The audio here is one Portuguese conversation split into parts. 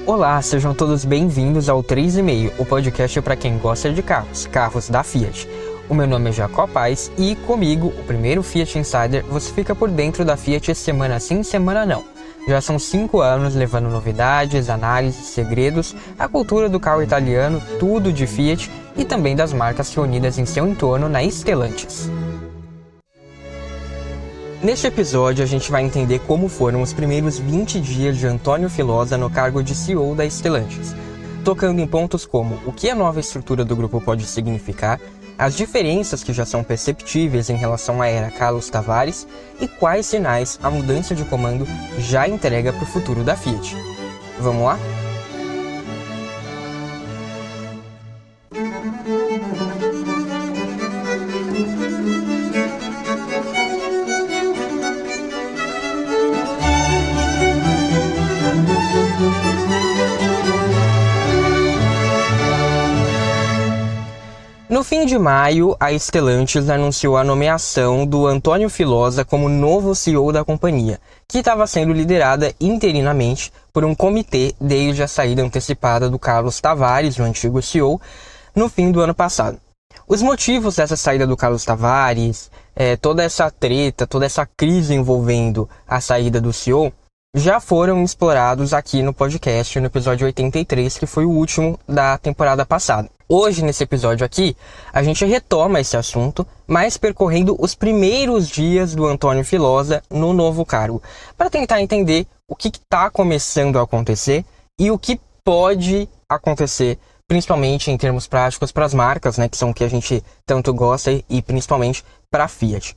Olá, sejam todos bem-vindos ao 3,5, o podcast para quem gosta de carros da Fiat. O meu nome é Jacob Paes e comigo, o primeiro Fiat Insider, você fica por dentro da Fiat semana sim, semana não. Já são 5 anos levando novidades, análises, segredos, a cultura do carro italiano, tudo de Fiat e também das marcas reunidas em seu entorno na Stellantis. Neste episódio, a gente vai entender como foram os primeiros 20 dias de Antônio Filosa no cargo de CEO da Stellantis, tocando em pontos como o que a nova estrutura do grupo pode significar, as diferenças que já são perceptíveis em relação à era Carlos Tavares e quais sinais a mudança de comando já entrega para o futuro da Fiat. Vamos lá? No fim de maio, a Stellantis anunciou a nomeação do Antônio Filosa como novo CEO da companhia, que estava sendo liderada interinamente por um comitê desde a saída antecipada do Carlos Tavares, o antigo CEO, no fim do ano passado. Os motivos dessa saída do Carlos Tavares, toda essa treta, toda essa crise envolvendo a saída do CEO, já foram explorados aqui no podcast, no episódio 83, que foi o último da temporada passada. Hoje, nesse episódio aqui, a gente retoma esse assunto, mas percorrendo os primeiros dias do Antônio Filosa no novo cargo, para tentar entender o que está começando a acontecer e o que pode acontecer, principalmente em termos práticos para as marcas, né, que são o que a gente tanto gosta e principalmente para a Fiat.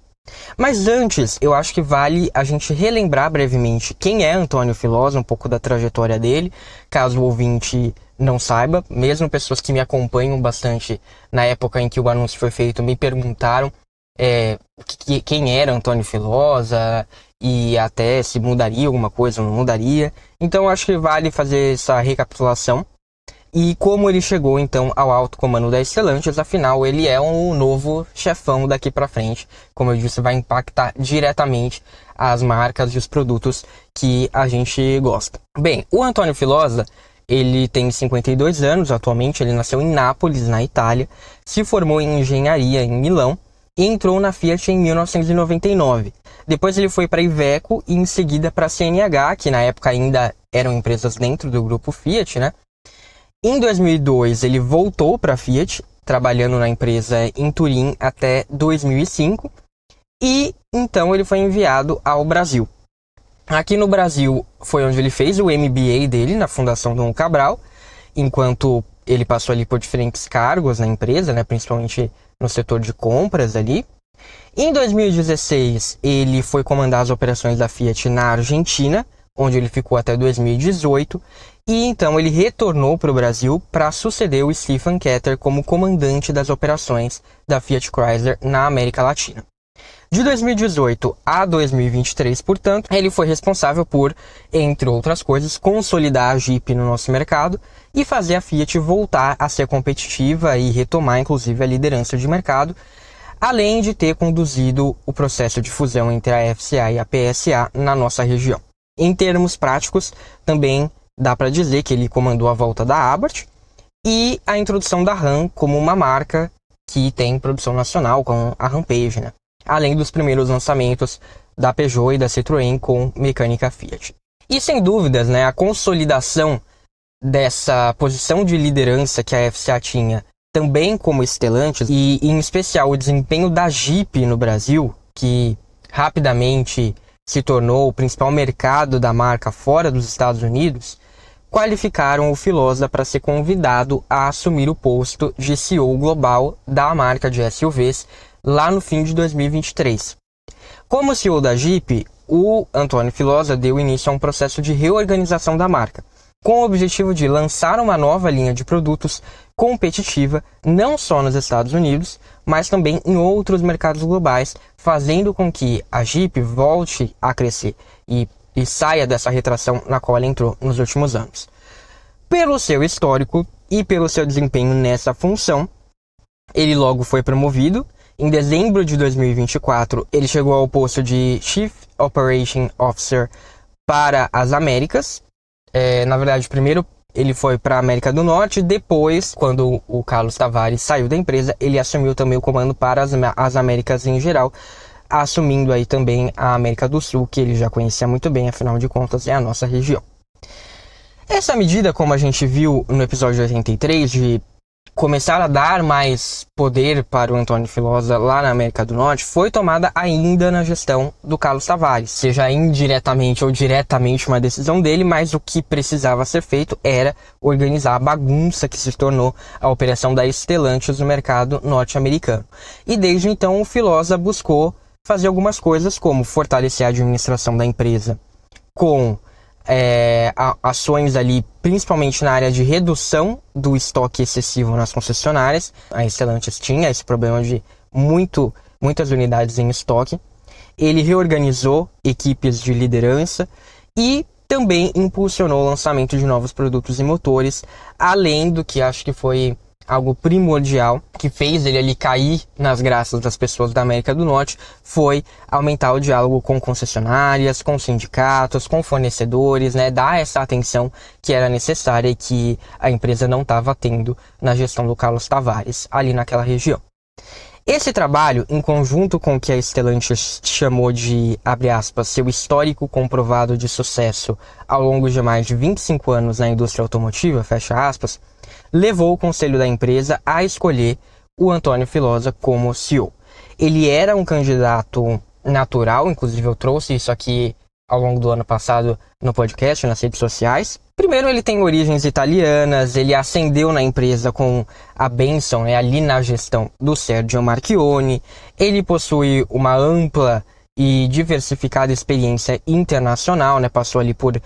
Mas antes, eu acho que vale a gente relembrar brevemente quem é Antônio Filosa, um pouco da trajetória dele, caso o ouvinte não saiba. Mesmo pessoas que me acompanham bastante na época em que o anúncio foi feito me perguntaram quem era Antônio Filosa e até se mudaria alguma coisa ou não mudaria. Então acho que vale fazer essa recapitulação. E como ele chegou então ao alto comando da Stellantis, afinal ele é um novo chefão daqui para frente. Como eu disse, vai impactar diretamente as marcas e os produtos que a gente gosta. Bem, o Antônio Filosa, ele tem 52 anos atualmente, ele nasceu em Nápoles, na Itália, se formou em engenharia em Milão e entrou na Fiat em 1999. Depois ele foi para a Iveco e em seguida para a CNH, que na época ainda eram empresas dentro do grupo Fiat, né? Em 2002 ele voltou para a Fiat, trabalhando na empresa em Turim até 2005 e então ele foi enviado ao Brasil. Aqui no Brasil foi onde ele fez o MBA dele na Fundação Dom Cabral, enquanto ele passou ali por diferentes cargos na empresa, né, principalmente no setor de compras ali. Em 2016 ele foi comandar as operações da Fiat na Argentina, onde ele ficou até 2018, e então ele retornou para o Brasil para suceder o Stefan Ketter como comandante das operações da Fiat Chrysler na América Latina. De 2018 a 2023, portanto, ele foi responsável por, entre outras coisas, consolidar a Jeep no nosso mercado e fazer a Fiat voltar a ser competitiva e retomar, inclusive, a liderança de mercado, além de ter conduzido o processo de fusão entre a FCA e a PSA na nossa região. Em termos práticos, também dá para dizer que ele comandou a volta da Abarth e a introdução da Ram como uma marca que tem produção nacional com a Rampage, né? Além dos primeiros lançamentos da Peugeot e da Citroën com mecânica Fiat. E sem dúvidas, né, a consolidação dessa posição de liderança que a FCA tinha, também como Stellantis, e em especial o desempenho da Jeep no Brasil, que rapidamente se tornou o principal mercado da marca fora dos Estados Unidos, qualificaram o Filosa para ser convidado a assumir o posto de CEO global da marca de SUVs lá no fim de 2023. Como CEO da Jeep, o Antônio Filosa deu início a um processo de reorganização da marca, com o objetivo de lançar uma nova linha de produtos competitiva não só nos Estados Unidos, mas também em outros mercados globais, fazendo com que a Jeep volte a crescer e saia dessa retração na qual ela entrou nos últimos anos. Pelo seu histórico e pelo seu desempenho nessa função, ele logo foi promovido. Em dezembro de 2024, ele chegou ao posto de Chief Operation Officer para as Américas. Na verdade, primeiro ele foi para a América do Norte. Depois, quando o Carlos Tavares saiu da empresa, ele assumiu também o comando para as Américas em geral, assumindo aí também a América do Sul, que ele já conhecia muito bem, afinal de contas é a nossa região. Essa medida, como a gente viu no episódio 83, de começar a dar mais poder para o Antônio Filosa lá na América do Norte, foi tomada ainda na gestão do Carlos Tavares. Seja indiretamente ou diretamente uma decisão dele, mas o que precisava ser feito era organizar a bagunça que se tornou a operação da Stellantis no mercado norte-americano. E desde então o Filosa buscou fazer algumas coisas, como fortalecer a administração da empresa com ações ali, principalmente na área de redução do estoque excessivo nas concessionárias. A Stellantis tinha esse problema de muitas unidades em estoque. Ele reorganizou equipes de liderança e também impulsionou o lançamento de novos produtos e motores, além do que acho que foi algo primordial, que fez ele ali cair nas graças das pessoas da América do Norte, foi aumentar o diálogo com concessionárias, com sindicatos, com fornecedores, né, dar essa atenção que era necessária e que a empresa não estava tendo na gestão do Carlos Tavares, ali naquela região. Esse trabalho, em conjunto com o que a Stellantis chamou de, abre aspas, seu histórico comprovado de sucesso ao longo de mais de 25 anos na indústria automotiva, fecha aspas, levou o conselho da empresa a escolher o Antônio Filosa como CEO. Ele era um candidato natural, inclusive eu trouxe isso aqui ao longo do ano passado no podcast, nas redes sociais. Primeiro, ele tem origens italianas, ele ascendeu na empresa com a bênção, né, ali na gestão do Sergio Marchionne. Ele possui uma ampla e diversificada experiência internacional, né, passou ali por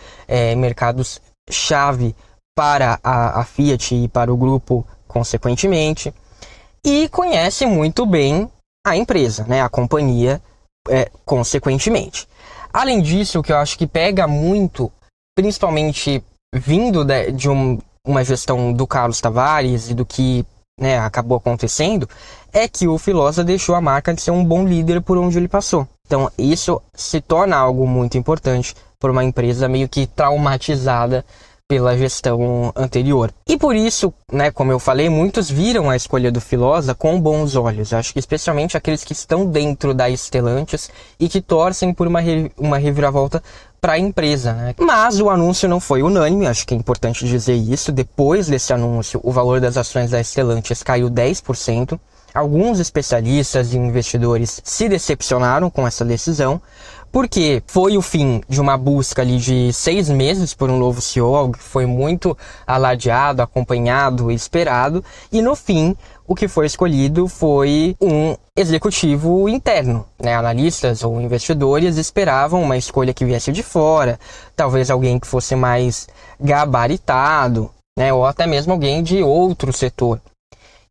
mercados-chave para a Fiat e para o grupo, consequentemente, e conhece muito bem a empresa, né, a companhia, consequentemente. Além disso, o que eu acho que pega muito, principalmente vindo de uma gestão do Carlos Tavares e do que, né, acabou acontecendo, é que o Filosa deixou a marca de ser um bom líder por onde ele passou. Então isso se torna algo muito importante por uma empresa meio que traumatizada pela gestão anterior. E por isso, né, como eu falei, muitos viram a escolha do Filosa com bons olhos. Acho que especialmente aqueles que estão dentro da Stellantis e que torcem por uma reviravolta para a empresa, né? Mas o anúncio não foi unânime, acho que é importante dizer isso. Depois desse anúncio, o valor das ações da Stellantis caiu 10%. Alguns especialistas e investidores se decepcionaram com essa decisão, porque foi o fim de uma busca ali de 6 meses por um novo CEO, algo que foi muito alardeado, acompanhado e esperado, e no fim o que foi escolhido foi um executivo interno, né? Analistas ou investidores esperavam uma escolha que viesse de fora, talvez alguém que fosse mais gabaritado, né? Ou até mesmo alguém de outro setor.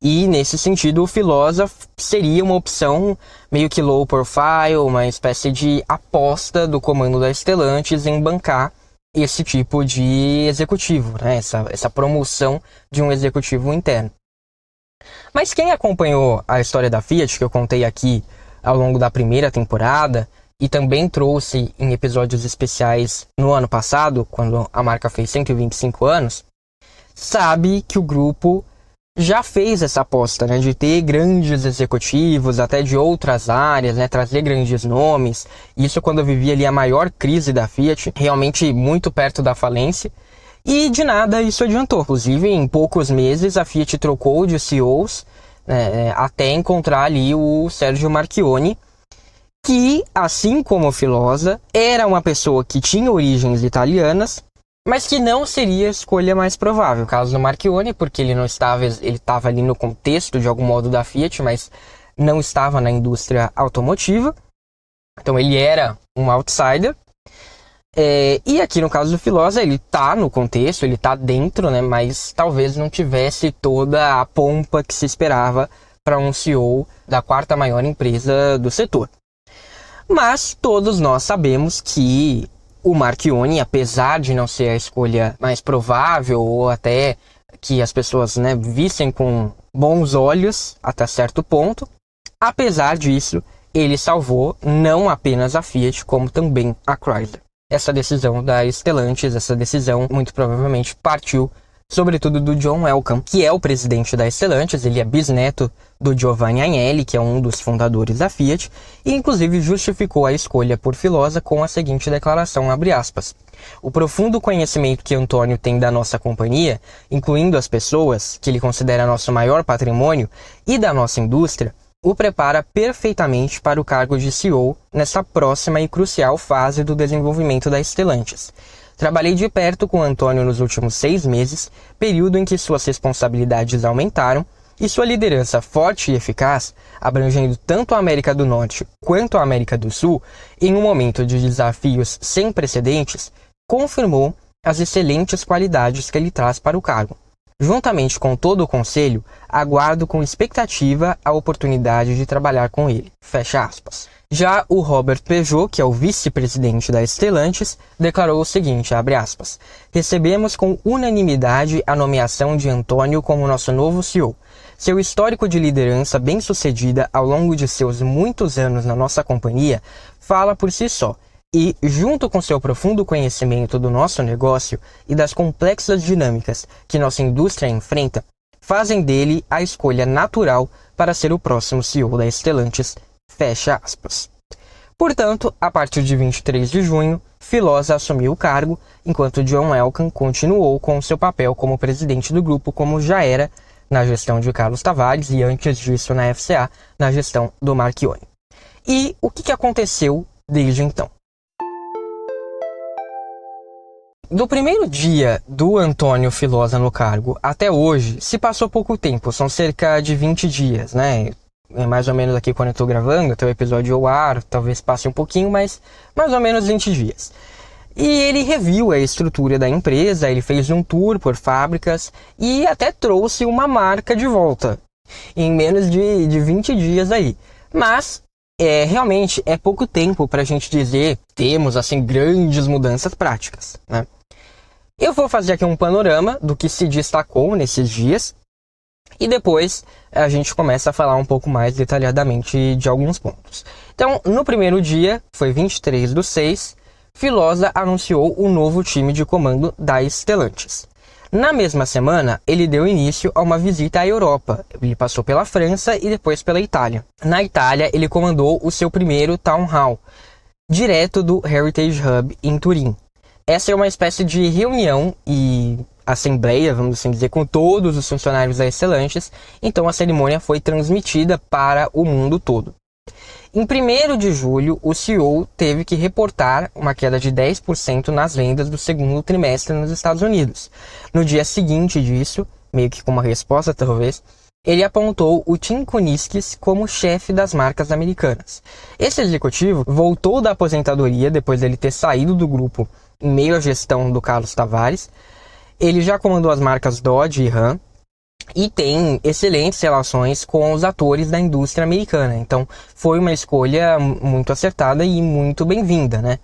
E, nesse sentido, o Filosa seria uma opção meio que low profile, uma espécie de aposta do comando da Stellantis em bancar esse tipo de executivo, né? Essa promoção de um executivo interno. Mas quem acompanhou a história da Fiat, que eu contei aqui ao longo da primeira temporada, e também trouxe em episódios especiais no ano passado, quando a marca fez 125 anos, sabe que o grupo já fez essa aposta, né, de ter grandes executivos, até de outras áreas, né, trazer grandes nomes. Isso quando vivia ali a maior crise da Fiat, realmente muito perto da falência. E de nada isso adiantou. Inclusive, em poucos meses, a Fiat trocou de CEOs, né, até encontrar ali o Sergio Marchionne, que, assim como o Filosa, era uma pessoa que tinha origens italianas, mas que não seria a escolha mais provável. O caso do Marchionne, porque ele estava ali no contexto de algum modo da Fiat, mas não estava na indústria automotiva. Então ele era um outsider. E aqui no caso do Filosa, ele está no contexto, ele está dentro, né, mas talvez não tivesse toda a pompa que se esperava para um CEO da quarta maior empresa do setor. Mas todos nós sabemos que o Marchionne, apesar de não ser a escolha mais provável, ou até que as pessoas, né, vissem com bons olhos até certo ponto, apesar disso, ele salvou não apenas a Fiat, como também a Chrysler. Essa decisão da Stellantis, essa decisão muito provavelmente partiu sobretudo do John Elkann, que é o presidente da Stellantis. Ele é bisneto do Giovanni Agnelli, que é um dos fundadores da Fiat, e inclusive justificou a escolha por Filosa com a seguinte declaração, abre aspas: "O profundo conhecimento que Antônio tem da nossa companhia, incluindo as pessoas, que ele considera nosso maior patrimônio, e da nossa indústria, o prepara perfeitamente para o cargo de CEO nessa próxima e crucial fase do desenvolvimento da Stellantis. Trabalhei de perto com Antônio nos últimos 6 meses, período em que suas responsabilidades aumentaram, e sua liderança forte e eficaz, abrangendo tanto a América do Norte quanto a América do Sul, em um momento de desafios sem precedentes, confirmou as excelentes qualidades que ele traz para o cargo. Juntamente com todo o conselho, aguardo com expectativa a oportunidade de trabalhar com ele." Fecha aspas. Já o Robert Peugeot, que é o vice-presidente da Stellantis, declarou o seguinte, abre aspas: "Recebemos com unanimidade a nomeação de Antônio como nosso novo CEO. Seu histórico de liderança bem-sucedida ao longo de seus muitos anos na nossa companhia fala por si só. E, junto com seu profundo conhecimento do nosso negócio e das complexas dinâmicas que nossa indústria enfrenta, fazem dele a escolha natural para ser o próximo CEO da Stellantis." Fecha aspas. Portanto, a partir de 23 de junho, Filosa assumiu o cargo, enquanto John Elkann continuou com seu papel como presidente do grupo, como já era na gestão de Carlos Tavares e antes disso na FCA, na gestão do Marchionni. E o que aconteceu desde então? Do primeiro dia do Antônio Filosa no cargo até hoje, se passou pouco tempo, são cerca de 20 dias, né? É mais ou menos aqui quando eu estou gravando, até o episódio ao ar, talvez passe um pouquinho, mas mais ou menos 20 dias. E ele reviu a estrutura da empresa, ele fez um tour por fábricas e até trouxe uma marca de volta, em menos de 20 dias aí. Mas, realmente, é pouco tempo para a gente dizer temos, assim, grandes mudanças práticas, né? Eu vou fazer aqui um panorama do que se destacou nesses dias e depois a gente começa a falar um pouco mais detalhadamente de alguns pontos. Então, no primeiro dia, foi 23/6, Filosa anunciou o novo time de comando da Stellantis. Na mesma semana, ele deu início a uma visita à Europa. Ele passou pela França e depois pela Itália. Na Itália, ele comandou o seu primeiro Town Hall, direto do Heritage Hub em Turim. Essa é uma espécie de reunião e assembleia, vamos assim dizer, com todos os funcionários da Stellantis, então a cerimônia foi transmitida para o mundo todo. Em 1º de julho, o CEO teve que reportar uma queda de 10% nas vendas do segundo trimestre nos Estados Unidos. No dia seguinte disso, meio que como uma resposta talvez, ele apontou o Tim Kuniskis como chefe das marcas americanas. Esse executivo voltou da aposentadoria depois dele ter saído do grupo em meio à gestão do Carlos Tavares. Ele já comandou as marcas Dodge e Ram e tem excelentes relações com os atores da indústria americana. Então, foi uma escolha muito acertada e muito bem-vinda, né?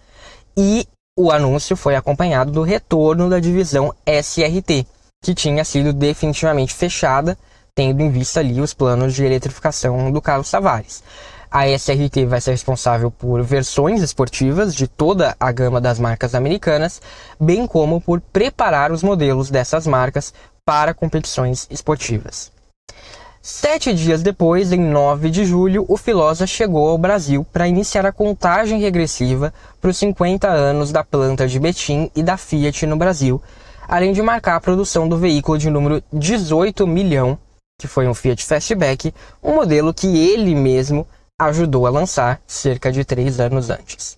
E o anúncio foi acompanhado do retorno da divisão SRT, que tinha sido definitivamente fechada, tendo em vista ali os planos de eletrificação do Carlos Tavares. A SRT vai ser responsável por versões esportivas de toda a gama das marcas americanas, bem como por preparar os modelos dessas marcas para competições esportivas. 7 dias depois, em 9 de julho, o Filosa chegou ao Brasil para iniciar a contagem regressiva para os 50 anos da planta de Betim e da Fiat no Brasil, além de marcar a produção do veículo de número 18 milhão, que foi um Fiat Fastback, um modelo que ele mesmo ajudou a lançar cerca de 3 anos antes.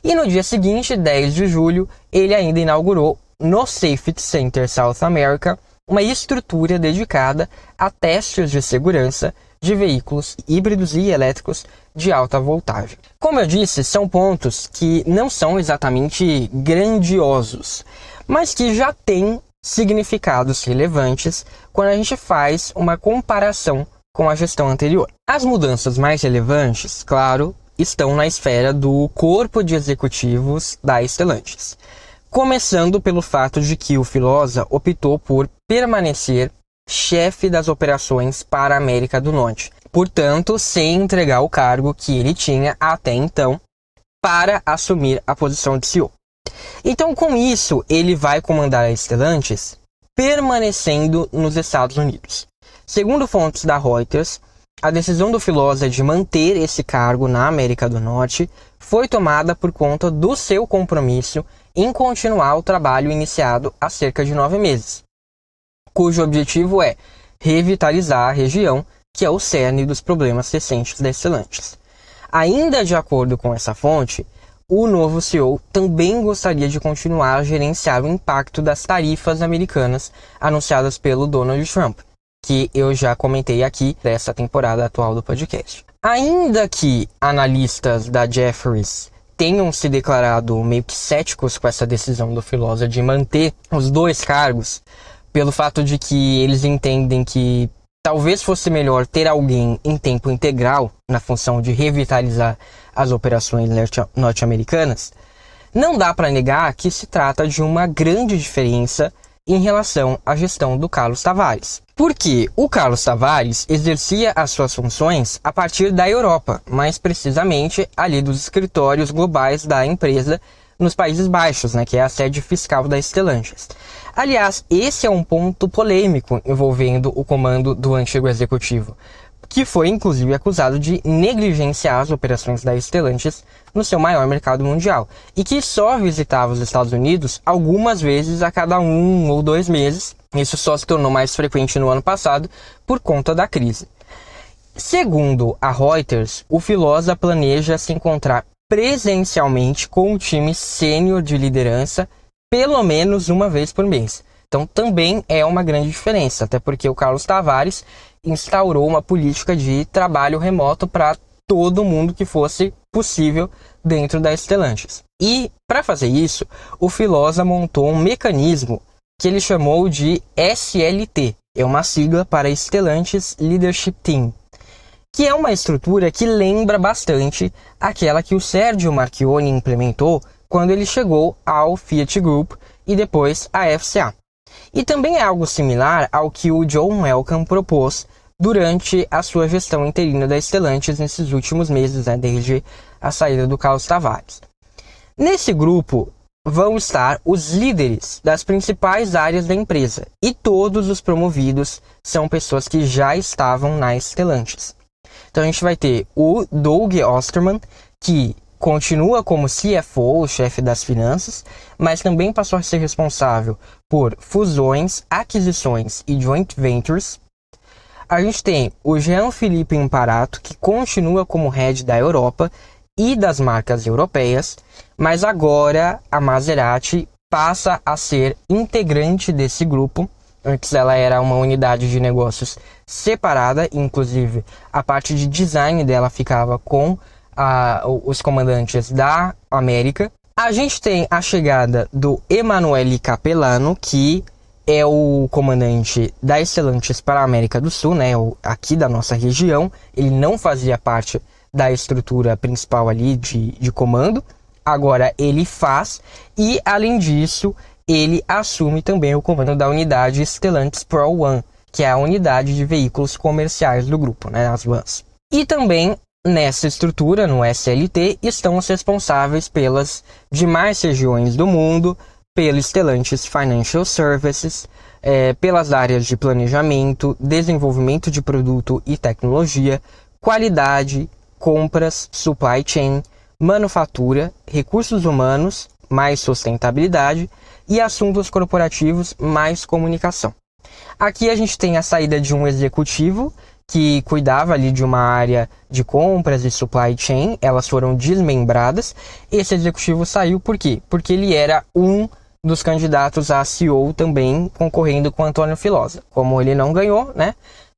E no dia seguinte, 10 de julho, ele ainda inaugurou no Safety Center South America uma estrutura dedicada a testes de segurança de veículos híbridos e elétricos de alta voltagem. Como eu disse, são pontos que não são exatamente grandiosos, mas que já têm significados relevantes quando a gente faz uma comparação com a gestão anterior. As mudanças mais relevantes, claro, estão na esfera do corpo de executivos da Stellantis. Começando pelo fato de que o Filosa optou por permanecer chefe das operações para a América do Norte, portanto, sem entregar o cargo que ele tinha até então para assumir a posição de CEO. Então, com isso, ele vai comandar a Stellantis permanecendo nos Estados Unidos. Segundo fontes da Reuters, a decisão do Filosa de manter esse cargo na América do Norte foi tomada por conta do seu compromisso em continuar o trabalho iniciado há cerca de 9 meses, cujo objetivo é revitalizar a região, que é o cerne dos problemas recentes da Stellantis. Ainda de acordo com essa fonte, o novo CEO também gostaria de continuar a gerenciar o impacto das tarifas americanas anunciadas pelo Donald Trump, que eu já comentei aqui dessa temporada atual do podcast. Ainda que analistas da Jefferies tenham se declarado meio que céticos com essa decisão do Filosa de manter os 2 cargos, pelo fato de que eles entendem que talvez fosse melhor ter alguém em tempo integral na função de revitalizar as operações norte-americanas, não dá para negar que se trata de uma grande diferença em relação à gestão do Carlos Tavares. Porque o Carlos Tavares exercia as suas funções a partir da Europa, mais precisamente ali dos escritórios globais da empresa nos Países Baixos, que é a sede fiscal da Stellantis. Aliás, esse é um ponto polêmico envolvendo o comando do antigo executivo, que foi inclusive acusado de negligenciar as operações da Stellantis no seu maior mercado mundial, e que só visitava os Estados Unidos algumas vezes a cada 1 ou 2 meses. Isso só se tornou mais frequente no ano passado por conta da crise. Segundo a Reuters, o Filosa planeja se encontrar presencialmente com o time sênior de liderança pelo menos uma vez por mês. Então também é uma grande diferença, até porque o Carlos Tavares instaurou uma política de trabalho remoto para todo mundo que fosse possível dentro da Stellantis. E para fazer isso, o Filosa montou um mecanismo que ele chamou de SLT, é uma sigla para Stellantis Leadership Team, que é uma estrutura que lembra bastante aquela que o Sergio Marchionne implementou quando ele chegou ao Fiat Group e depois à FCA. E também é algo similar ao que o John Welcome propôs durante a sua gestão interina da Stellantis nesses últimos meses, desde a saída do Carlos Tavares. Nesse grupo vão estar os líderes das principais áreas da empresa, e todos os promovidos são pessoas que já estavam na Stellantis. Então a gente vai ter o Doug Ostermann, que continua como CFO, chefe das finanças, mas também passou a ser responsável por fusões, aquisições e joint ventures. A gente tem o Jean-Philippe Imparato, que continua como head da Europa e das marcas europeias, mas agora a Maserati passa a ser integrante desse grupo. Antes ela era uma unidade de negócios separada, inclusive a parte de design dela ficava com os comandantes da América. A gente tem a chegada do Emanuele Capellano, que é o comandante da Stellantis para a América do Sul, aqui da nossa região. Ele não fazia parte da estrutura principal ali de comando, agora ele faz, e além disso, ele assume também o comando da unidade Stellantis Pro One, que é a unidade de veículos comerciais do grupo, as vans. E também nessa estrutura, no SLT, estão os responsáveis pelas demais regiões do mundo, pelo Stellantis Financial Services, pelas áreas de planejamento, desenvolvimento de produto e tecnologia, qualidade, compras, supply chain, manufatura, recursos humanos, mais sustentabilidade, e assuntos corporativos, mais comunicação. Aqui a gente tem a saída de um executivo que cuidava ali de uma área de compras e supply chain. Elas foram desmembradas. Esse executivo saiu por quê? Porque ele era um dos candidatos a CEO também, concorrendo com Antônio Filosa. Como ele não ganhou,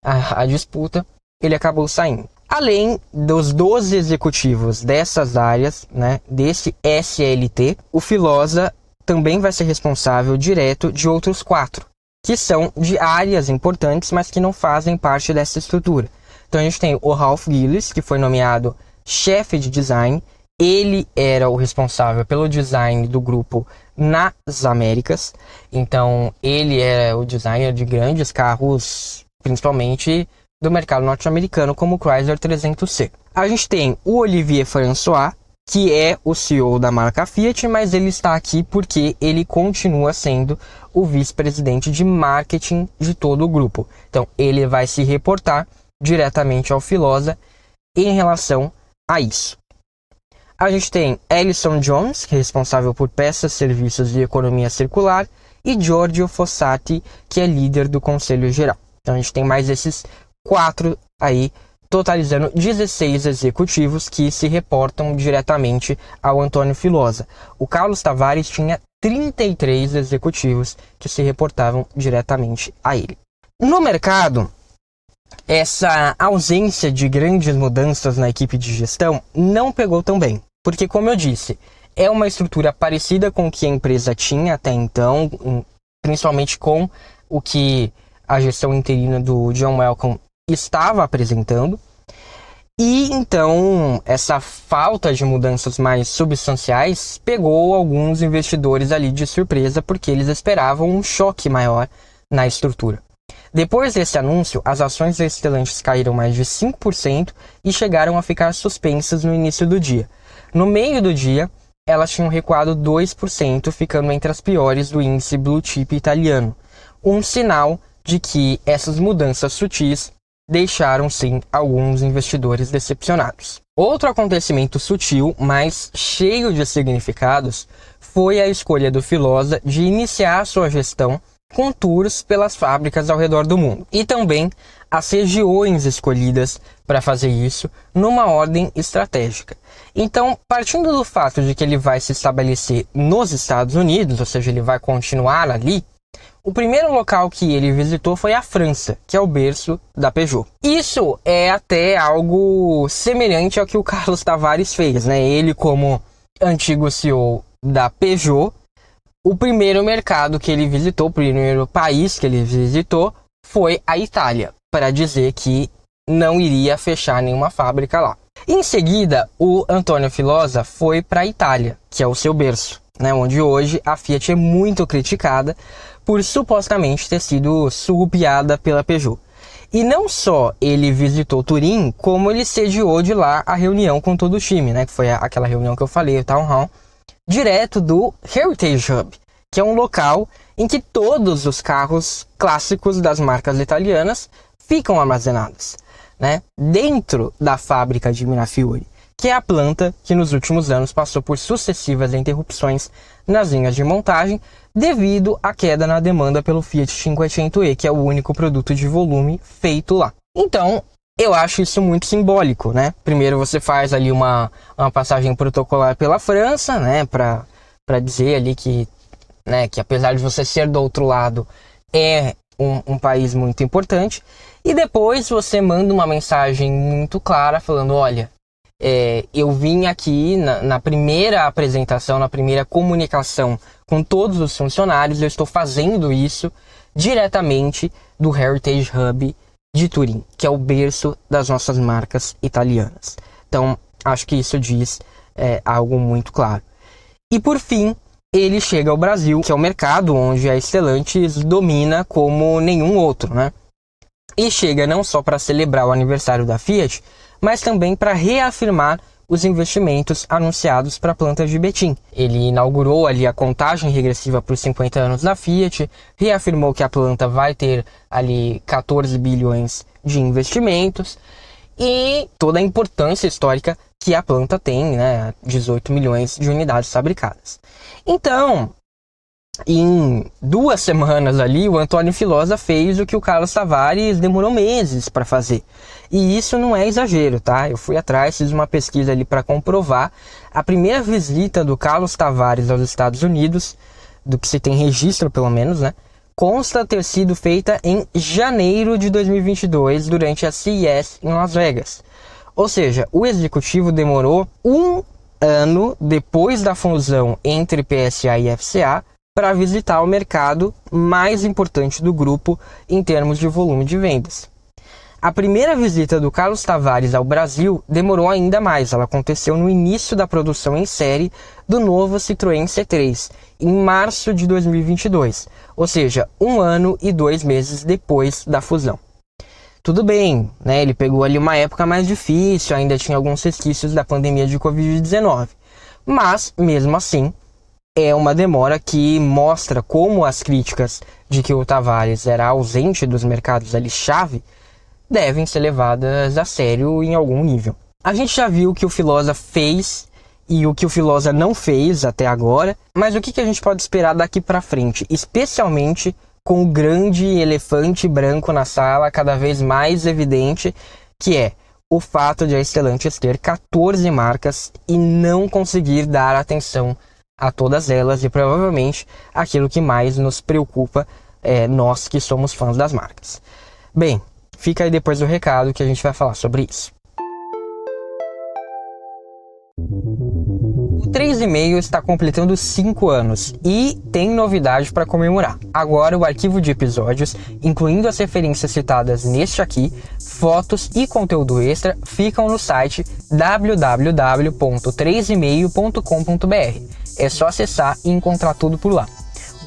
a disputa, ele acabou saindo. Além dos 12 executivos dessas áreas, desse SLT, o Filosa também vai ser responsável direto de outros 4, que são de áreas importantes, mas que não fazem parte dessa estrutura. Então a gente tem o Ralph Gilles, que foi nomeado chefe de design. Ele era o responsável pelo design do grupo nas Américas. Então ele era o designer de grandes carros, principalmente do mercado norte-americano, como o Chrysler 300C. A gente tem o Olivier François, que é o CEO da marca Fiat, mas ele está aqui porque ele continua sendo o vice-presidente de marketing de todo o grupo. Então, ele vai se reportar diretamente ao Filosa em relação a isso. A gente tem Alison Jones, que é responsável por peças, serviços e economia circular, e Giorgio Fossati, que é líder do Conselho Geral. Então, a gente tem mais esses 4 aí, totalizando 16 executivos que se reportam diretamente ao Antônio Filosa. O Carlos Tavares tinha 33 executivos que se reportavam diretamente a ele. No mercado, essa ausência de grandes mudanças na equipe de gestão não pegou tão bem, porque, como eu disse, é uma estrutura parecida com o que a empresa tinha até então, principalmente com o que a gestão interina do John Welcome estava apresentando, e então essa falta de mudanças mais substanciais pegou alguns investidores ali de surpresa, porque eles esperavam um choque maior na estrutura. Depois desse anúncio, as ações da Stellantis caíram mais de 5% e chegaram a ficar suspensas no início do dia. No meio do dia, elas tinham recuado 2%, ficando entre as piores do índice Blue Chip italiano, um sinal de que essas mudanças sutis deixaram sim alguns investidores decepcionados. Outro acontecimento sutil, mas cheio de significados, foi a escolha do Filosa de iniciar sua gestão com tours pelas fábricas ao redor do mundo, e também as regiões escolhidas para fazer isso numa ordem estratégica. Então, partindo do fato de que ele vai se estabelecer nos Estados Unidos, ou seja, ele vai continuar ali, o primeiro local que ele visitou foi a França, que é o berço da Peugeot. Isso é até algo semelhante ao que o Carlos Tavares fez, né? Ele, como antigo CEO da Peugeot, o primeiro mercado que ele visitou, o primeiro país que ele visitou, foi a Itália, para dizer que não iria fechar nenhuma fábrica lá. Em seguida, o Antônio Filosa foi para a Itália, que é o seu berço, né? Onde hoje a Fiat é muito criticada por supostamente ter sido surrupiada pela Peugeot. E não só ele visitou Turim, como ele sediou de lá a reunião com todo o time, né? Que foi aquela reunião que eu falei, o Town Hall, direto do Heritage Hub, que é um local em que todos os carros clássicos das marcas italianas ficam armazenados, né? Dentro da fábrica de Mirafiori, que é a planta que nos últimos anos passou por sucessivas interrupções nas linhas de montagem devido à queda na demanda pelo Fiat 500e, que é o único produto de volume feito lá. Então, eu acho isso muito simbólico, né? Primeiro você faz ali uma passagem protocolar pela França, né? Para dizer ali que, né, que apesar de você ser do outro lado, é um país muito importante. E depois você manda uma mensagem muito clara falando, olha, eu vim aqui na primeira apresentação, na primeira comunicação com todos os funcionários, eu estou fazendo isso diretamente do Heritage Hub de Turim, que é o berço das nossas marcas italianas. Então, acho que isso diz algo muito claro. E por fim, ele chega ao Brasil, que é o mercado onde a Stellantis domina como nenhum outro, né? E chega não só para celebrar o aniversário da Fiat, mas também para reafirmar os investimentos anunciados para a planta de Betim. Ele inaugurou ali a contagem regressiva para os 50 anos da Fiat, reafirmou que a planta vai ter ali 14 bilhões de investimentos e toda a importância histórica que a planta tem, né, 18 milhões de unidades fabricadas. Então, em 2 semanas ali, o Antônio Filosa fez o que o Carlos Tavares demorou meses para fazer. E isso não é exagero, tá? Eu fui atrás, fiz uma pesquisa ali para comprovar. A primeira visita do Carlos Tavares aos Estados Unidos, do que se tem registro pelo menos, né, consta ter sido feita em janeiro de 2022, durante a CES em Las Vegas. Ou seja, o executivo demorou 1 ano depois da fusão entre PSA e FCA para visitar o mercado mais importante do grupo em termos de volume de vendas. A primeira visita do Carlos Tavares ao Brasil demorou ainda mais. Ela aconteceu no início da produção em série do novo Citroën C3, em março de 2022, ou seja, 1 ano e 2 meses depois da fusão. Tudo bem, né? Ele pegou ali uma época mais difícil, ainda tinha alguns resquícios da pandemia de Covid-19. Mas, mesmo assim, é uma demora que mostra como as críticas de que o Tavares era ausente dos mercados ali chave devem ser levadas a sério em algum nível. A gente já viu o que o Filosa fez e o que o Filosa não fez até agora, mas o que a gente pode esperar daqui para frente, especialmente com o grande elefante branco na sala cada vez mais evidente, que é o fato de a Stellantis ter 14 marcas e não conseguir dar atenção a todas elas, e provavelmente aquilo que mais nos preocupa é nós que somos fãs das marcas. Bem, fica aí depois do recado que a gente vai falar sobre isso. O 3,5 está completando 5 anos e tem novidade para comemorar. Agora o arquivo de episódios, incluindo as referências citadas neste aqui, fotos e conteúdo extra, ficam no site www.3,5.com.br. É só acessar e encontrar tudo por lá.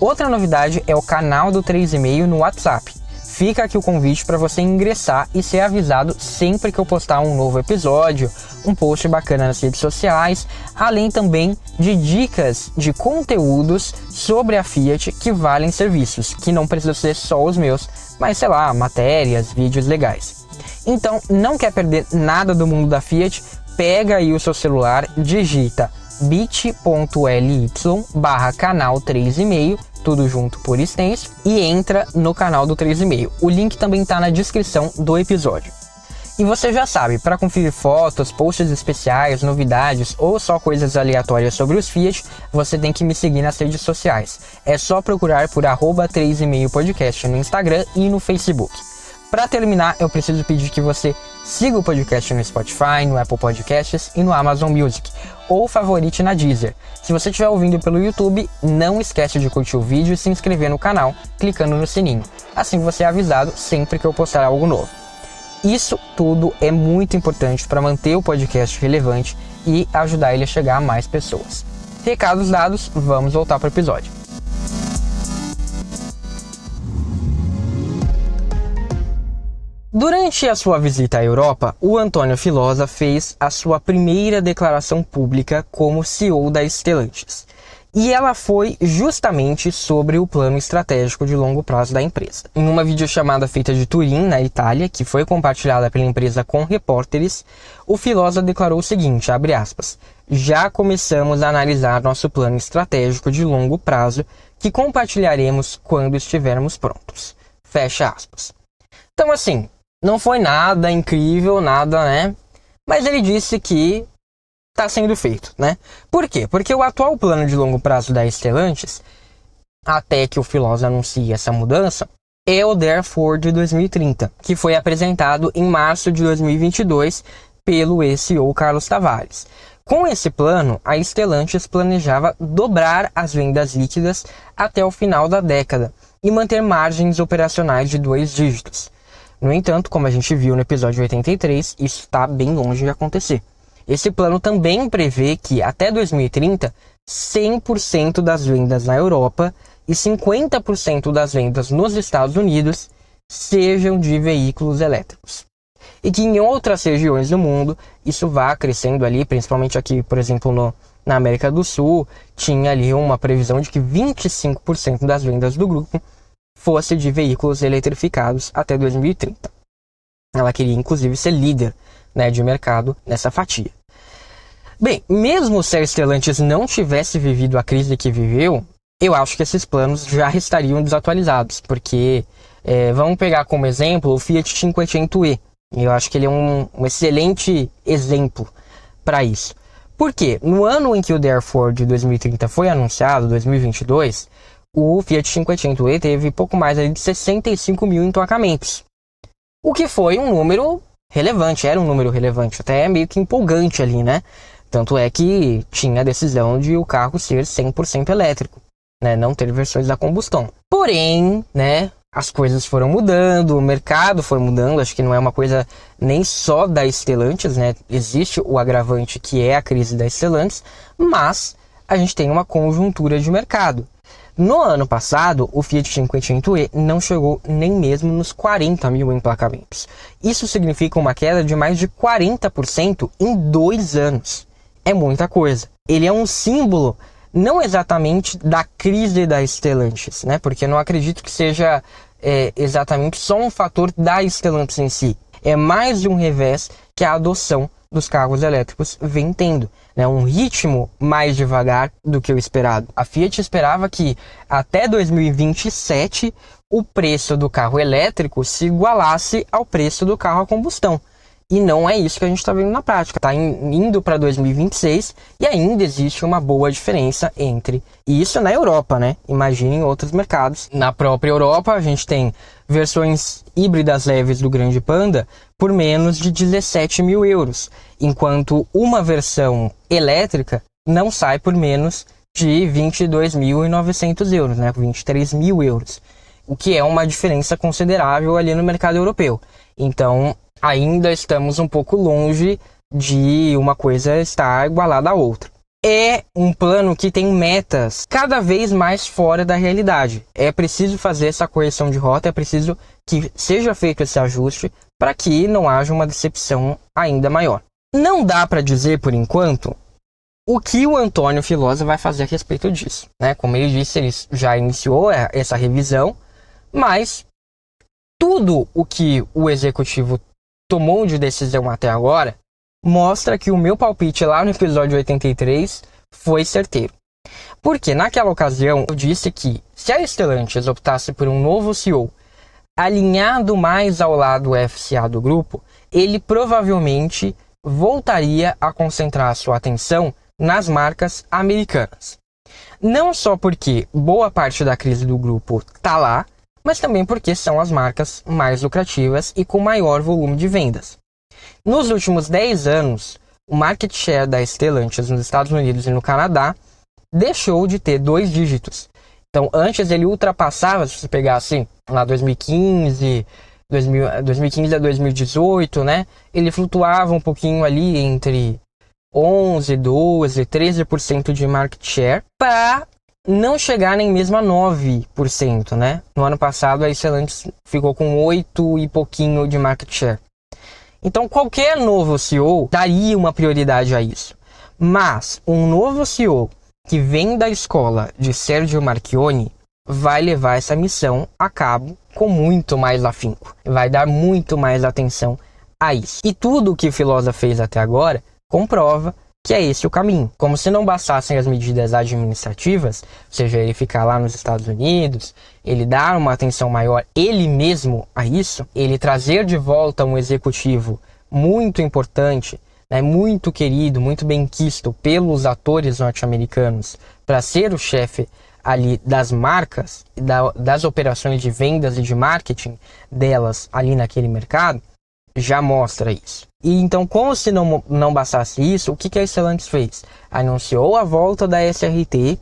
Outra novidade é o canal do 3,5 no WhatsApp. Fica aqui o convite para você ingressar e ser avisado sempre que eu postar um novo episódio, um post bacana nas redes sociais, além também de dicas de conteúdos sobre a Fiat que valem serviços, que não precisam ser só os meus, mas sei lá, matérias, vídeos legais. Então, não quer perder nada do mundo da Fiat? Pega aí o seu celular, digita bit.ly/canal 3,5, tudo junto por extenso, e entra no canal do 3,5. O link também está na descrição do episódio. E você já sabe, para conferir fotos, posts especiais, novidades ou só coisas aleatórias sobre os Fiat, você tem que me seguir nas redes sociais. É só procurar por @3,5podcast no Instagram e no Facebook. Para terminar, eu preciso pedir que você siga o podcast no Spotify, no Apple Podcasts e no Amazon Music, ou favorite na Deezer. Se você estiver ouvindo pelo YouTube, não esquece de curtir o vídeo e se inscrever no canal, clicando no sininho. Assim você é avisado sempre que eu postar algo novo. Isso tudo é muito importante para manter o podcast relevante e ajudar ele a chegar a mais pessoas. Recados dados, vamos voltar para o episódio. Durante a sua visita à Europa, o Antônio Filosa fez a sua primeira declaração pública como CEO da Stellantis. E ela foi justamente sobre o plano estratégico de longo prazo da empresa. Em uma videochamada feita de Turim, na Itália, que foi compartilhada pela empresa com repórteres, o Filosa declarou o seguinte, abre aspas, já começamos a analisar nosso plano estratégico de longo prazo, que compartilharemos quando estivermos prontos. Fecha aspas. Então assim, não foi nada incrível, nada, né? Mas ele disse que está sendo feito, né? Por quê? Porque o atual plano de longo prazo da Stellantis, até que o Filosa anuncie essa mudança, é o Dare Forward 2030, que foi apresentado em março de 2022 pelo ex-CEO Carlos Tavares. Com esse plano, a Stellantis planejava dobrar as vendas líquidas até o final da década e manter margens operacionais de 2 dígitos. No entanto, como a gente viu no episódio 83, isso está bem longe de acontecer. Esse plano também prevê que, até 2030, 100% das vendas na Europa e 50% das vendas nos Estados Unidos sejam de veículos elétricos. E que em outras regiões do mundo isso vá crescendo ali, principalmente aqui, por exemplo, na América do Sul, tinha ali uma previsão de que 25% das vendas do grupo fosse de veículos eletrificados até 2030. Ela queria, inclusive, ser líder, né, de mercado nessa fatia. Bem, mesmo se a Stellantis não tivesse vivido a crise que viveu, eu acho que esses planos já estariam desatualizados, porque vamos pegar como exemplo o Fiat 500e. Eu acho que ele é um excelente exemplo para isso. Por quê? No ano em que o Dare Forward de 2030 foi anunciado, 2022, o Fiat 500e teve pouco mais de 65 mil emplacamentos. O que foi um número relevante, era um número relevante, até meio que empolgante ali, né? Tanto é que tinha a decisão de o carro ser 100% elétrico, né? Não ter versões a combustão. Porém, né, as coisas foram mudando, o mercado foi mudando, acho que não é uma coisa nem só da Stellantis, né? Existe o agravante que é a crise da Stellantis, mas a gente tem uma conjuntura de mercado. No ano passado, o Fiat 500e não chegou nem mesmo nos 40 mil emplacamentos. Isso significa uma queda de mais de 40% em 2 anos. é muita coisa. Ele é um símbolo não exatamente da crise da Stellantis, né? Porque eu não acredito que seja exatamente só um fator da Stellantis em si. É mais um revés que a adoção dos carros elétricos vem tendo, né? Um ritmo mais devagar do que o esperado. A Fiat esperava que até 2027 o preço do carro elétrico se igualasse ao preço do carro a combustão. E não é isso que a gente está vendo na prática. Está indo para 2026 e ainda existe uma boa diferença entre isso na Europa, né? Imagine em outros mercados. Na própria Europa, a gente tem versões híbridas leves do Grande Panda por menos de 17 mil euros, enquanto uma versão elétrica não sai por menos de 22.900 euros, né? 23 mil euros, o que é uma diferença considerável ali no mercado europeu. Então, ainda estamos um pouco longe de uma coisa estar igualada à outra. É um plano que tem metas cada vez mais fora da realidade. É preciso fazer essa correção de rota, é preciso que seja feito esse ajuste para que não haja uma decepção ainda maior. Não dá para dizer, por enquanto, o que o Antônio Filosa vai fazer a respeito disso, né? Como ele disse, ele já iniciou essa revisão, mas tudo o que o executivo tomou de decisão até agora mostra que o meu palpite lá no episódio 83 foi certeiro. Porque naquela ocasião eu disse que se a Stellantis optasse por um novo CEO alinhado mais ao lado FCA do grupo, ele provavelmente voltaria a concentrar sua atenção nas marcas americanas. Não só porque boa parte da crise do grupo está lá, mas também porque são as marcas mais lucrativas e com maior volume de vendas. Nos últimos 10 anos, o market share da Stellantis nos Estados Unidos e no Canadá deixou de ter 2 dígitos. Então, antes ele ultrapassava, se você pegar assim, lá 2015 a 2018, né? Ele flutuava um pouquinho ali entre 11, 12, 13% de market share para não chegar nem mesmo a 9%, né? No ano passado a Stellantis ficou com 8 e pouquinho de market share. Então qualquer novo CEO daria uma prioridade a isso. Mas um novo CEO que vem da escola de Sergio Marchionne vai levar essa missão a cabo com muito mais afinco. Vai dar muito mais atenção a isso. E tudo o que o Filosa fez até agora comprova que é esse o caminho. Como se não bastassem as medidas administrativas, ou seja, ele ficar lá nos Estados Unidos, ele dar uma atenção maior ele mesmo a isso, ele trazer de volta um executivo muito importante, né, muito querido, muito benquisto pelos atores norte-americanos para ser o chefe ali das marcas, das operações de vendas e de marketing delas ali naquele mercado, já mostra isso. E então, como se não bastasse isso, o que a Stellantis fez? Anunciou a volta da SRT,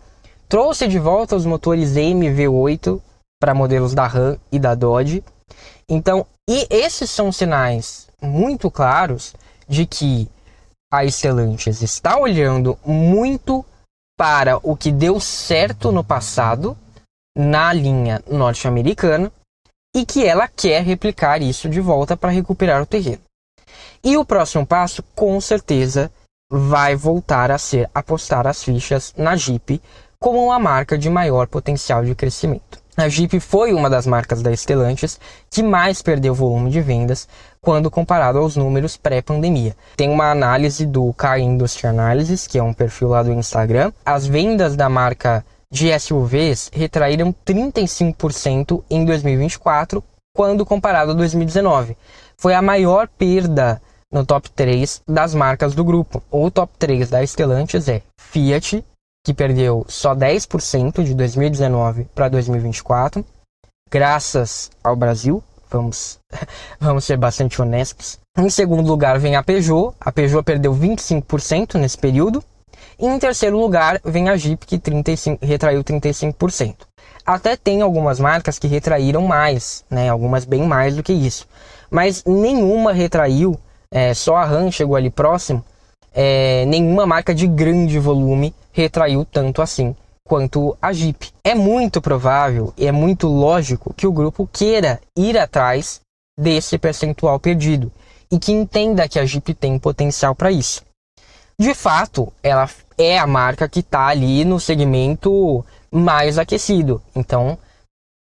trouxe de volta os motores MV8 para modelos da Ram e da Dodge. Então, e esses são sinais muito claros de que a Stellantis está olhando muito para o que deu certo no passado na linha norte-americana e que ela quer replicar isso de volta para recuperar o terreno. E o próximo passo, com certeza, vai voltar a ser apostar as fichas na Jeep como uma marca de maior potencial de crescimento. A Jeep foi uma das marcas da Stellantis que mais perdeu volume de vendas quando comparado aos números pré-pandemia. Tem uma análise do Car Industry Analysis, que é um perfil lá do Instagram. As vendas da marca de SUVs retraíram 35% em 2024, quando comparado a 2019. Foi a maior perda no top 3 das marcas do grupo. O top 3 da Stellantis é Fiat, que perdeu só 10% de 2019 para 2024, graças ao Brasil, vamos ser bastante honestos. Em segundo lugar vem a Peugeot perdeu 25% nesse período. E em terceiro lugar vem a Jeep, que retraiu 35%. Até tem algumas marcas que retraíram mais, né? Algumas bem mais do que isso. Mas nenhuma retraiu, só a Ram chegou ali próximo, nenhuma marca de grande volume retraiu tanto assim quanto a Jeep. É muito provável e é muito lógico que o grupo queira ir atrás desse percentual perdido e que entenda que a Jeep tem potencial para isso. de fato, ela é a marca que está ali no segmento mais aquecido. Então,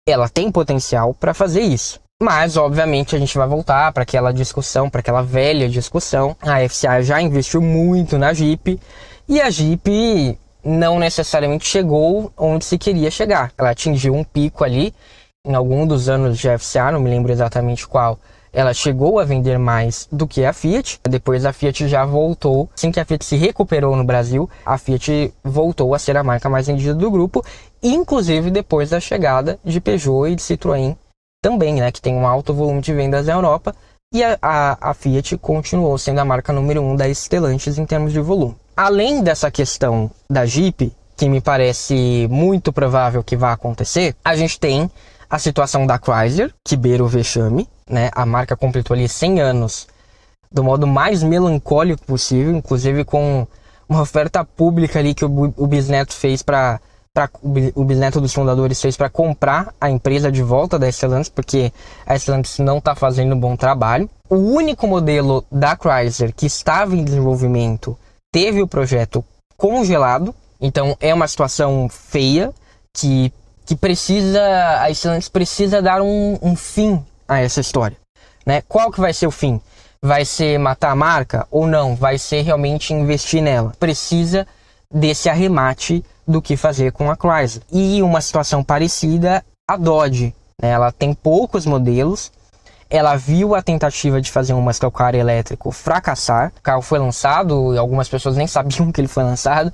ela tem potencial para fazer isso. Mas, obviamente, a gente vai voltar para aquela discussão, para aquela velha discussão. A FCA já investiu muito na Jeep e a Jeep não necessariamente chegou onde se queria chegar. Ela atingiu um pico ali em algum dos anos de FCA, não me lembro exatamente qual. Ela chegou a vender mais do que a Fiat. Depois a Fiat já voltou. Assim que a Fiat se recuperou no Brasil, a Fiat voltou a ser a marca mais vendida do grupo, inclusive depois da chegada de Peugeot e de Citroën também, né, que tem um alto volume de vendas na Europa. E a Fiat continuou sendo a marca número 1 da Stellantis em termos de volume. Além dessa questão da Jeep, que me parece muito provável que vá acontecer, a gente tem a situação da Chrysler, que beira o vexame, né? A marca completou ali 100 anos do modo mais melancólico possível, inclusive com uma oferta pública ali que o bisneto fez o bisneto dos fundadores fez para comprar a empresa de volta da Stellantis, porque a Stellantis não está fazendo um bom trabalho. O único modelo da Chrysler que estava em desenvolvimento teve o projeto congelado, então é uma situação feia que a Stellantis precisa dar um fim a essa história, né? Qual que vai ser o fim? Vai ser matar a marca ou não? Vai ser realmente investir nela? Precisa desse arremate do que fazer com a Chrysler. E uma situação parecida, a Dodge, né? Ela tem poucos modelos, ela viu a tentativa de fazer um muscle car elétrico fracassar. O carro foi lançado e algumas pessoas nem sabiam que ele foi lançado.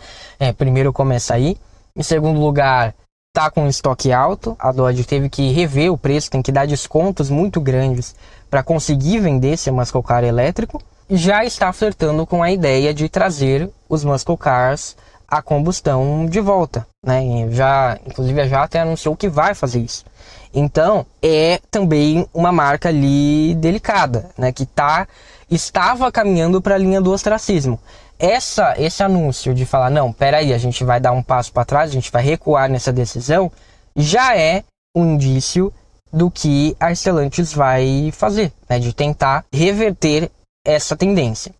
Primeiro começa aí. Em segundo lugar, tá com estoque alto, a Dodge teve que rever o preço, tem que dar descontos muito grandes para conseguir vender esse muscle car elétrico. Já está flertando com a ideia de trazer os muscle cars a combustão de volta, né? Inclusive já até anunciou que vai fazer isso. Então é também uma marca ali delicada, né? Que estava caminhando para a linha do ostracismo. Esse anúncio de falar, não, peraí, a gente vai dar um passo para trás, a gente vai recuar nessa decisão, já é um indício do que a Stellantis vai fazer, né, de tentar reverter essa tendência.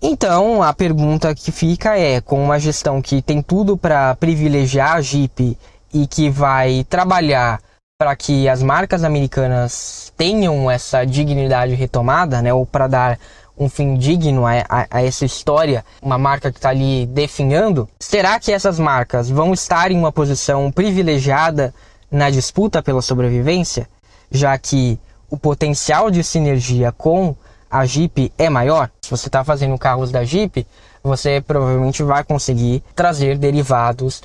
Então, a pergunta que fica é, com uma gestão que tem tudo para privilegiar a Jeep e que vai trabalhar para que as marcas americanas tenham essa dignidade retomada, né, ou para dar um fim digno a essa história, uma marca que está ali definhando, será que essas marcas vão estar em uma posição privilegiada na disputa pela sobrevivência, já que o potencial de sinergia com a Jeep é maior? Se você está fazendo carros da Jeep, você provavelmente vai conseguir trazer derivados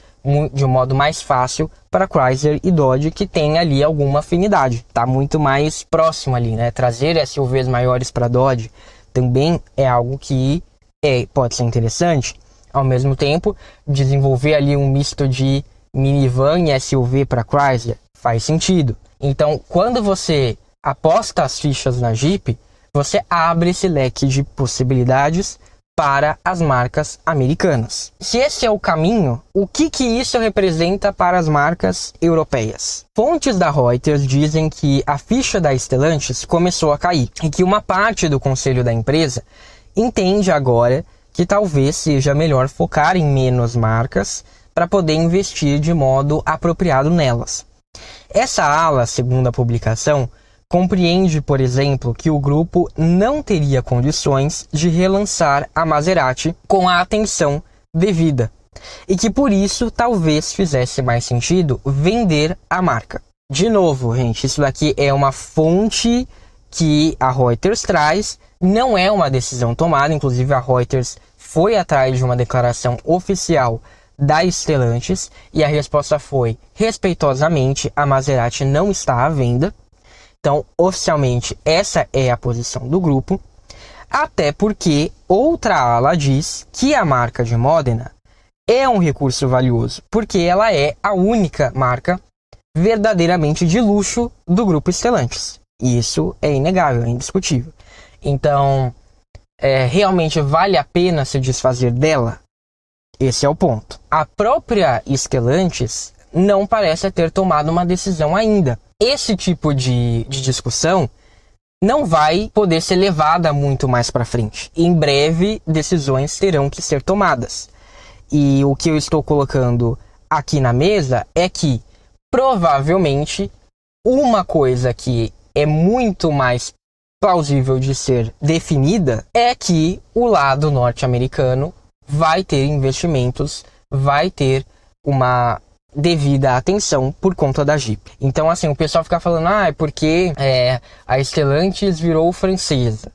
de um modo mais fácil para Chrysler e Dodge, que tem ali alguma afinidade, está muito mais próximo ali, né? Trazer SUVs maiores para Dodge também é algo que pode ser interessante. Ao mesmo tempo, desenvolver ali um misto de minivan e SUV para Chrysler faz sentido. Então, quando você aposta as fichas na Jeep, você abre esse leque de possibilidades para as marcas americanas. Se esse é o caminho, o que isso representa para as marcas europeias? Fontes da Reuters dizem que a ficha da Stellantis começou a cair e que uma parte do conselho da empresa entende agora que talvez seja melhor focar em menos marcas para poder investir de modo apropriado nelas. Essa ala, segundo a publicação, compreende, por exemplo, que o grupo não teria condições de relançar a Maserati com a atenção devida e que por isso talvez fizesse mais sentido vender a marca. De novo, gente, isso daqui é uma fonte que a Reuters traz, não é uma decisão tomada, inclusive a Reuters foi atrás de uma declaração oficial da Stellantis e a resposta foi, respeitosamente, a Maserati não está à venda. Então, oficialmente, essa é a posição do grupo, até porque outra ala diz que a marca de Modena é um recurso valioso, porque ela é a única marca verdadeiramente de luxo do grupo Stellantis. Isso é inegável, é indiscutível. Então, realmente vale a pena se desfazer dela? Esse é o ponto. A própria Stellantis não parece ter tomado uma decisão ainda. Esse tipo de discussão não vai poder ser levada muito mais para frente. Em breve, decisões terão que ser tomadas. E o que eu estou colocando aqui na mesa é que, provavelmente, uma coisa que é muito mais plausível de ser definida é que o lado norte-americano vai ter investimentos, vai ter uma devida atenção por conta da Jeep. Então, assim, o pessoal fica falando, é porque a Stellantis virou francesa,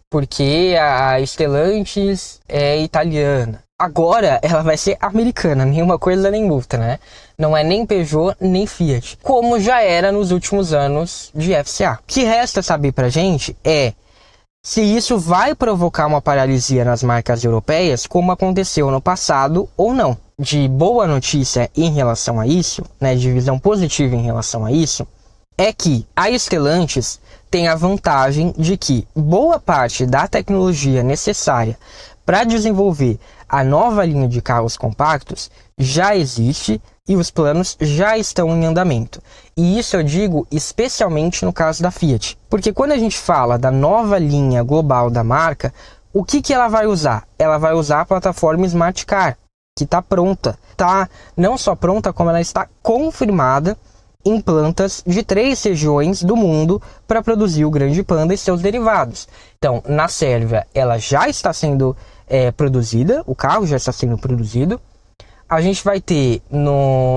porque a Stellantis é italiana. Agora ela vai ser americana, nenhuma coisa nem outra, né? Não é nem Peugeot nem Fiat, como já era nos últimos anos de FCA. O que resta saber pra gente é se isso vai provocar uma paralisia nas marcas europeias, como aconteceu no passado ou não. De boa notícia em relação a isso, né, de visão positiva em relação a isso, é que a Stellantis tem a vantagem de que boa parte da tecnologia necessária para desenvolver a nova linha de carros compactos já existe e os planos já estão em andamento. E isso eu digo especialmente no caso da Fiat. Porque quando a gente fala da nova linha global da marca, o que ela vai usar? Ela vai usar a plataforma Smart Car, que está pronta. Está não só pronta, como ela está confirmada em plantas de 3 regiões do mundo para produzir o Grande Panda e seus derivados. Então, na Sérvia, ela já está sendo produzida, o carro já está sendo produzido. A gente vai ter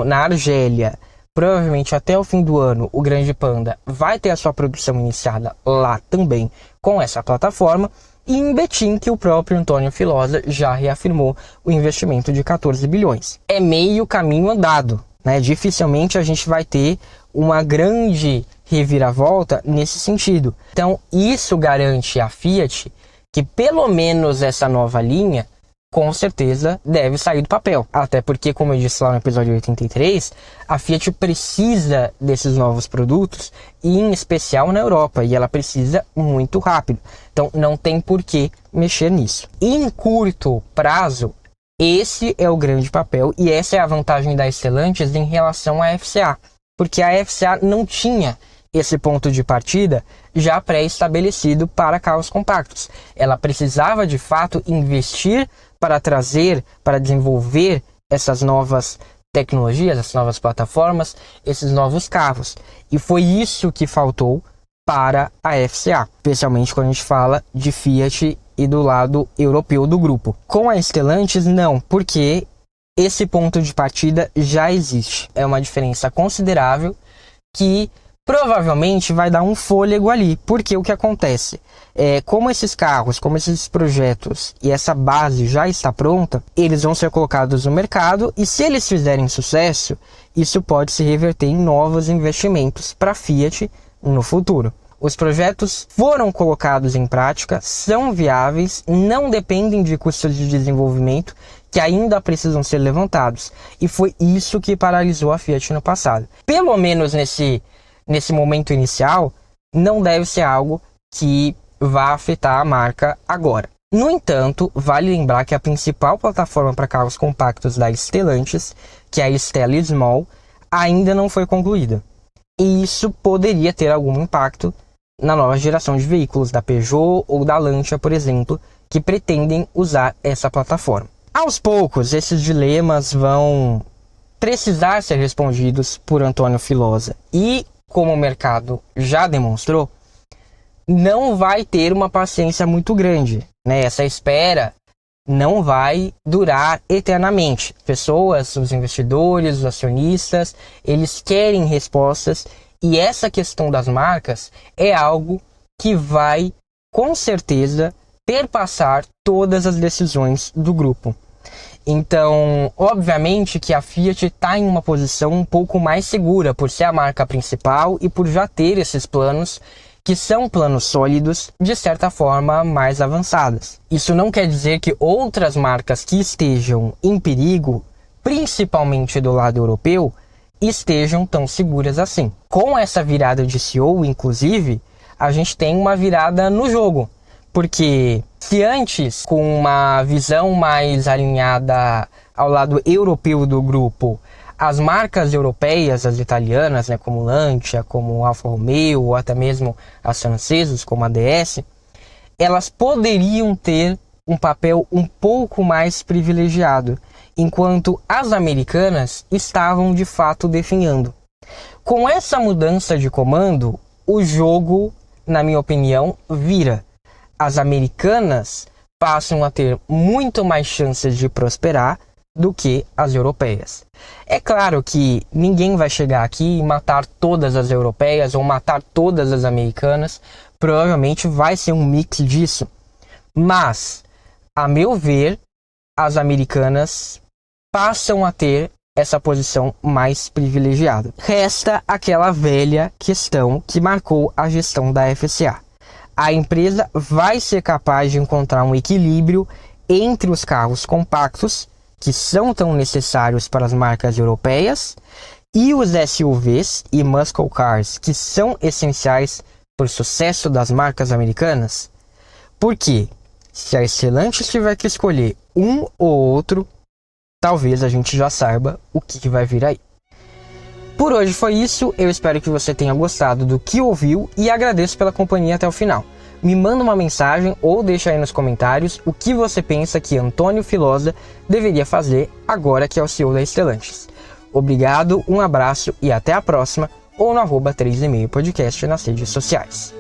na Argélia, provavelmente até o fim do ano, o Grande Panda vai ter a sua produção iniciada lá também com essa plataforma. E em Betim, que o próprio Antônio Filosa já reafirmou o investimento de 14 bilhões. É meio caminho andado, né? Dificilmente a gente vai ter uma grande reviravolta nesse sentido. Então isso garante à Fiat que pelo menos essa nova linha com certeza deve sair do papel. Até porque, como eu disse lá no episódio 83, a Fiat precisa desses novos produtos, e em especial na Europa, e ela precisa muito rápido. Então não tem por que mexer nisso. Em curto prazo, esse é o grande papel, e essa é a vantagem da Stellantis em relação à FCA. Porque a FCA não tinha esse ponto de partida já pré-estabelecido para carros compactos. Ela precisava de fato investir para desenvolver essas novas tecnologias, essas novas plataformas, esses novos carros. E foi isso que faltou para a FCA, especialmente quando a gente fala de Fiat e do lado europeu do grupo. Com a Stellantis, não, porque esse ponto de partida já existe. É uma diferença considerável que provavelmente vai dar um fôlego ali, porque o que acontece? Como esses carros, como esses projetos e essa base já está pronta, eles vão ser colocados no mercado e se eles fizerem sucesso, isso pode se reverter em novos investimentos para a Fiat no futuro. Os projetos foram colocados em prática, são viáveis, não dependem de custos de desenvolvimento que ainda precisam ser levantados. E foi isso que paralisou a Fiat no passado. Pelo menos nesse momento inicial, não deve ser algo que vá afetar a marca agora. No entanto, vale lembrar que a principal plataforma para carros compactos da Stellantis, que é a Stella Small, ainda não foi concluída. E isso poderia ter algum impacto na nova geração de veículos da Peugeot ou da Lancia, por exemplo, que pretendem usar essa plataforma. Aos poucos, esses dilemas vão precisar ser respondidos por Antônio Filosa. E, como o mercado já demonstrou, não vai ter uma paciência muito grande, né? Essa espera não vai durar eternamente. Pessoas, os investidores, os acionistas, eles querem respostas, e essa questão das marcas é algo que vai, com certeza, perpassar todas as decisões do grupo. Então, obviamente que a Fiat está em uma posição um pouco mais segura por ser a marca principal e por já ter esses planos, que são planos sólidos, de certa forma mais avançados. Isso não quer dizer que outras marcas que estejam em perigo, principalmente do lado europeu, estejam tão seguras assim. Com essa virada de CEO, inclusive, a gente tem uma virada no jogo. Porque se antes, com uma visão mais alinhada ao lado europeu do grupo, as marcas europeias, as italianas, né, como Lancia, como Alfa Romeo, ou até mesmo as francesas, como a DS, elas poderiam ter um papel um pouco mais privilegiado, enquanto as americanas estavam de fato definhando. Com essa mudança de comando, o jogo, na minha opinião, vira. As americanas passam a ter muito mais chances de prosperar do que as europeias. É claro que ninguém vai chegar aqui e matar todas as europeias ou matar todas as americanas. Provavelmente vai ser um mix disso. Mas, a meu ver, as americanas passam a ter essa posição mais privilegiada. Resta aquela velha questão que marcou a gestão da FCA. A empresa vai ser capaz de encontrar um equilíbrio entre os carros compactos, que são tão necessários para as marcas europeias, e os SUVs e muscle cars, que são essenciais para o sucesso das marcas americanas? Porque se a Stellantis tiver que escolher um ou outro, talvez a gente já saiba o que vai vir aí. Por hoje foi isso, eu espero que você tenha gostado do que ouviu e agradeço pela companhia até o final. Me manda uma mensagem ou deixa aí nos comentários o que você pensa que Antônio Filosa deveria fazer agora que é o CEO da Stellantis. Obrigado, um abraço e até a próxima, ou no @3,5podcast nas redes sociais.